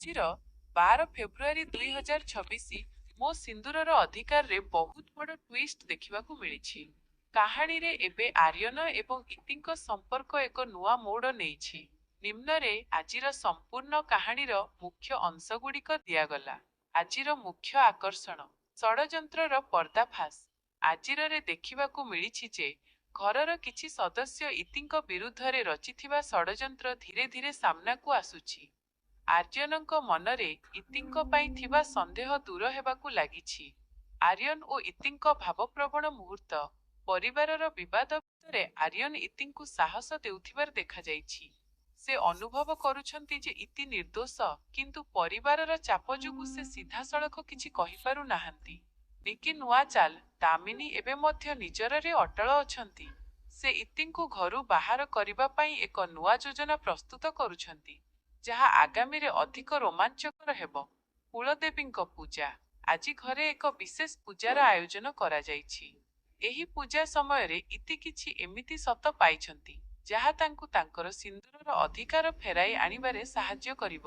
ଆଜିର 12 ଫେବୃଆରୀ 2026 ମୋ ସିନ୍ଦୁରର ଅଧିକାରରେ ବହୁତ ବଡ଼ ଟ୍ୱିଷ୍ଟ ଦେଖିବାକୁ ମିଳିଛି। କାହାଣୀରେ ଏବେ ଆର୍ୟନ ଏବଂ ଇତିଙ୍କ ସମ୍ପର୍କ ଏକ ନୂଆ ମୋଡ଼ ନେଇଛି। ନିମ୍ନରେ ଆଜିର ସମ୍ପୂର୍ଣ୍ଣ କାହାଣୀର ମୁଖ୍ୟ ଅଂଶଗୁଡ଼ିକ ଦିଆଗଲା। ଆଜିର ମୁଖ୍ୟ ଆକର୍ଷଣ, ଷଡ଼ଯନ୍ତ୍ରର ପର୍ଦ୍ଦାଫାଶ। ଆଜିରରେ ଦେଖିବାକୁ ମିଳିଛି ଯେ ଘରର କିଛି ସଦସ୍ୟ ଇତିଙ୍କ ବିରୁଦ୍ଧରେ ରଚିଥିବା ଷଡ଼ଯନ୍ତ୍ର ଧୀରେ ଧୀରେ ସାମ୍ନାକୁ ଆସୁଛି। ଆର୍ଯ୍ୟନଙ୍କ ମନରେ ଇତିଙ୍କ ପାଇଁ ଥିବା ସନ୍ଦେହ ଦୂର ହେବାକୁ ଲାଗିଛି। ଆର୍ଯ୍ୟନ ଓ ଇତିଙ୍କ ଭାବପ୍ରବଣ ମୁହୂର୍ତ୍ତ। ପରିବାରର ବିବାଦ ଭିତରେ ଆର୍ଯ୍ୟନ ଇତିଙ୍କୁ ସାହସ ଦେଉଥିବାର ଦେଖାଯାଇଛି। ସେ ଅନୁଭବ କରୁଛନ୍ତି ଯେ ଇତି ନିର୍ଦ୍ଦୋଷ, କିନ୍ତୁ ପରିବାରର ଚାପ ଯୋଗୁଁ ସେ ସିଧାସଳଖ କିଛି କହିପାରୁ ନାହାନ୍ତି। ନିକି ନୂଆ ଚାଲ, ଦାମିନୀ ଏବେ ମଧ୍ୟ ନିଜରରେ ଅଟଳ ଅଛନ୍ତି। ସେ ଇତିଙ୍କୁ ଘରୁ ବାହାର କରିବା ପାଇଁ ଏକ ନୂଆ ଯୋଜନା ପ୍ରସ୍ତୁତ କରୁଛନ୍ତି, ଯାହା ଆଗାମୀରେ ଅଧିକ ରୋମାଞ୍ଚକର ହେବ। କୁଳଦେବୀଙ୍କ ପୂଜା। ଆଜି ଘରେ ଏକ ବିଶେଷ ପୂଜାର ଆୟୋଜନ କରାଯାଇଛି। ଏହି ପୂଜା ସମୟରେ ଇତି କିଛି ଏମିତି ସତ ପାଇଛନ୍ତି, ଯାହା ତାଙ୍କୁ ତାଙ୍କର ସିନ୍ଦୁରର ଅଧିକାର ଫେରାଇ ଆଣିବାରେ ସାହାଯ୍ୟ କରିବ।